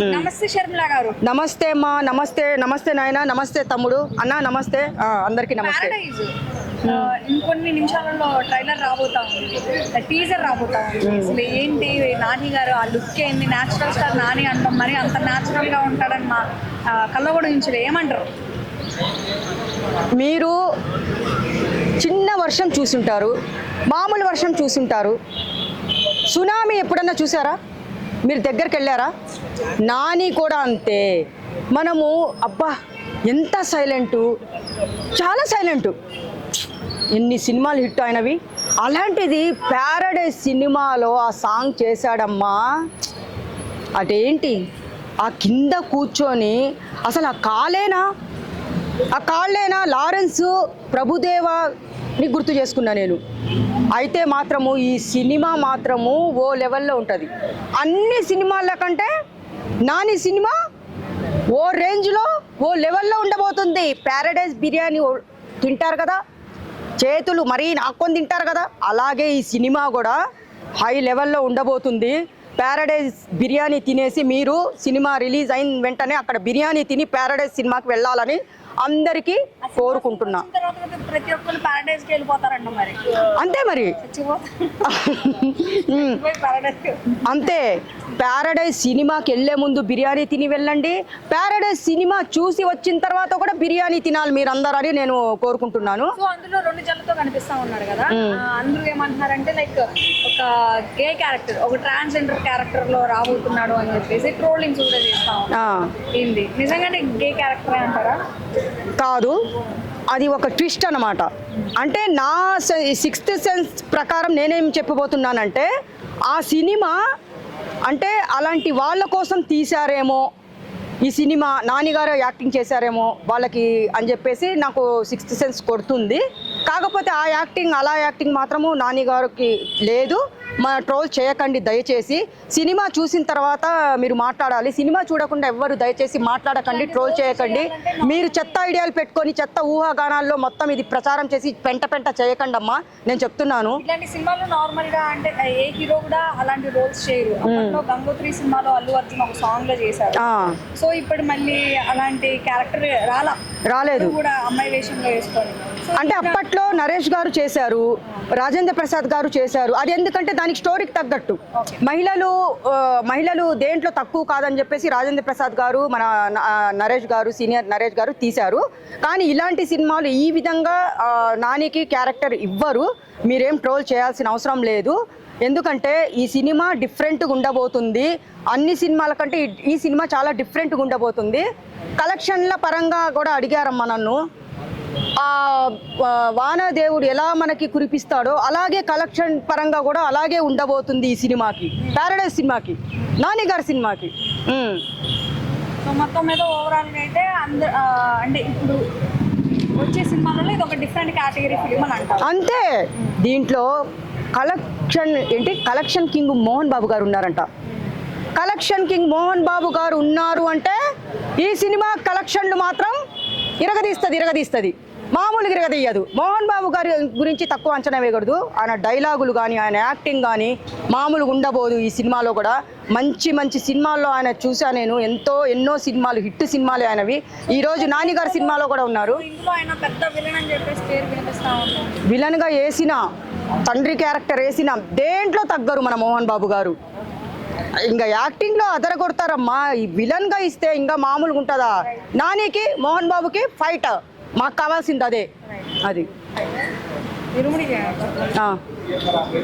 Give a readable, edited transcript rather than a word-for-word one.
నమస్తే షర్మిల గారు. నమస్తే అమ్మా. నమస్తే. నమస్తే నాయన. నమస్తే తమ్ముడు. అన్న నమస్తే. అందరికీ నమస్తే. ప్యారడైజ్ ఇంకొన్ని నిమిషాలలో ట్రైలర్ రాబోతా ఉంది, టీజర్ రాబోతా ఉంది. అసలు ఏంటి నాని గారు ఆ లుక్ ఏంది? న్యాచురల్ స్టార్ నాని అంటాం, మరి అంత న్యాచురల్ గా ఉంటాడని మా కళ్ళగొడ నుంచి ఏమంటారు? మీరు చిన్న వర్షం చూసుంటారు, మామూలు వర్షం చూసుంటారు. సునామీ ఎప్పుడన్నా చూసారా? మీరు దగ్గరికి వెళ్ళారా? నాని కూడా అంతే. మనము అబ్బా ఎంత సైలెంటు, చాలా సైలెంటు. ఎన్ని సినిమాలు హిట్ అయినవి. అలాంటిది ప్యారడైజ్ సినిమాలో ఆ సాంగ్ చేశాడమ్మా. అదేంటి ఆ కింద కూర్చొని అసలు ఆ కాళ్ళేనా లారెన్స్ ప్రభుదేవాని గుర్తు చేసుకున్నా నేను. అయితే మాత్రము ఈ సినిమా మాత్రము ఓ లెవెల్లో ఉంటుంది. అన్ని సినిమాల కంటే నాని సినిమా ఓ రేంజ్లో ఓ లెవెల్లో ఉండబోతుంది. ప్యారడైజ్ బిర్యానీ తింటారు కదా, చేతులు మరీ నాకొని తింటారు కదా, అలాగే ఈ సినిమా కూడా హై లెవెల్లో ఉండబోతుంది. ప్యారడైజ్ బిర్యానీ తినేసి మీరు సినిమా రిలీజ్ అయిన వెంటనే అక్కడ బిర్యానీ తిని ప్యారడైజ్ సినిమాకి వెళ్ళాలని అందరికీ కోరుకుంటున్నా. ప్రతి ఒక్కరు ప్యారడైజ్ కి వెళ్ళిపోతారంట మరి. అంతే మరి. అంతే. ప్యారడైజ్ సినిమాకి వెళ్ళే ముందు బిర్యానీ తిని వెళ్ళండి. ప్యారడైజ్ సినిమా చూసి వచ్చిన తర్వాత కూడా బిర్యానీ తినాలి మీరు అందరని నేను కోరుకుంటున్నాను. సో అందులో రెండు జల్లతో కనిపిస్తా ఉన్నాడు కదా, అందరూ ఏమంటున్నారంటే లైక్ ఒక గే క్యారెక్టర్, ఒక ట్రాన్స్జెండర్ క్యారెక్టర్ లో రాబోతున్నాడు అని చెప్పేసి ట్రోలింగ్స్ కూడా చేస్తా ఉన్నాడు. ఏంది నిజంగానే గే క్యారెక్టర్ అంటారా? కాదు, అది ఒక ట్విస్ట్ అన్నమాట. అంటే నా సిక్స్త్ సెన్స్ ప్రకారం నేనేం చెప్పబోతున్నానంటే ఆ సినిమా అంటే అలాంటి వాళ్ళ కోసం తీశారేమో ఈ సినిమా, నానిగారు యాక్టింగ్ చేశారేమో వాళ్ళకి అని చెప్పేసి నాకు సిక్స్త్ సెన్స్ కొడుతుంది. కాకపోతే ఆ యాక్టింగ్ అలా యాక్టింగ్ మాత్రము నానిగారికి లేదు. మా ట్రోల్ చేయకండి దయచేసి. సినిమా చూసిన తర్వాత మీరు మాట్లాడాలి. సినిమా చూడకుండా ఎవ్వరు దయచేసి మాట్లాడకండి, ట్రోల్ చేయకండి. మీరు చెత్త ఐడియాలు పెట్టుకొని చెత్త ఊహాగానాల్లో మొత్తం ఇది ప్రచారం చేసి పెంట చేయకండి అమ్మా, నేను చెప్తున్నాను. ఇలాంటి సినిమాలు నార్మల్ గా అంటే ఏ హీరో కూడా అలాంటి రోల్స్ చేయరు. అప్పట్లో గంగోత్రి సినిమాలో అల్లు అర్జున్ ఒక సాంగ్ లో చేశారు. సో ఇప్పుడు మళ్ళీ అలాంటి క్యారెక్టర్ రాలేదు కూడా అమ్మాయి వేషంలో వేసుకొని. అంటే అప్పట్లో నరేష్ గారు చేశారు, రాజేంద్ర ప్రసాద్ గారు చేశారు. అది ఎందుకంటే దానికి స్టోరీకి తగ్గట్టు మహిళలు దేంట్లో తక్కువ కాదని చెప్పేసి రాజేంద్ర ప్రసాద్ గారు మన నరేష్ గారు సీనియర్ నరేష్ గారు తీశారు. కానీ ఇలాంటి సినిమాలు ఈ విధంగా నానికి క్యారెక్టర్ ఇవ్వరు. మీరేం ట్రోల్ చేయాల్సిన అవసరం లేదు. ఎందుకంటే ఈ సినిమా డిఫరెంట్గా ఉండబోతుంది. అన్ని సినిమాల కంటే ఈ సినిమా చాలా డిఫరెంట్గా ఉండబోతుంది. కలెక్షన్ల పరంగా కూడా అడిగారమ్మా నన్ను. వానదేవుడు ఎలా మనకి కురిపిస్తాడో అలాగే కలెక్షన్ పరంగా కూడా అలాగే ఉండబోతుంది ఈ సినిమాకి, ప్యారడైజ్ సినిమాకి, నాని గారి సినిమాకి. సో మొత్తం మీద ఓవరాల్ అయితే అంటే ఇప్పుడు వచ్చే సినిమాలలో ఇది ఒక డిఫరెంట్ కేటగిరీ ఫిలిం అని అంటారు. అంతే. దీంట్లో కలెక్షన్ కింగ్ మోహన్ బాబు గారు ఉన్నారంట. కలెక్షన్ కింగ్ మోహన్ బాబు గారు ఉన్నారు అంటే ఈ సినిమా కలెక్షన్లు మాత్రం ఇరగదీస్తుంది. మామూలుగా ఇరగదీయదు. మోహన్ బాబు గారి గురించి తక్కువ అంచనా వేయకూడదు. ఆయన డైలాగులు కానీ ఆయన యాక్టింగ్ కానీ మామూలుగా ఉండబోదు. ఈ సినిమాలో కూడా మంచి సినిమాల్లో ఆయన చూసా నేను. ఎన్నో సినిమాలు హిట్ సినిమాలే ఆయనవి. ఈరోజు నాని గారి సినిమాలో కూడా ఉన్నారు. విలన్గా వేసిన, తండ్రి క్యారెక్టర్ వేసిన దేంట్లో తగ్గరు మన మోహన్ బాబు గారు. ఇంకా యాక్టింగ్లో అదర కొడతారమ్మా. ఈ విలన్గా ఇస్తే ఇంకా మామూలుగా ఉంటుందా? నానికి మోహన్ బాబుకి ఫైట్ మాకు కావాల్సింది అదే. అది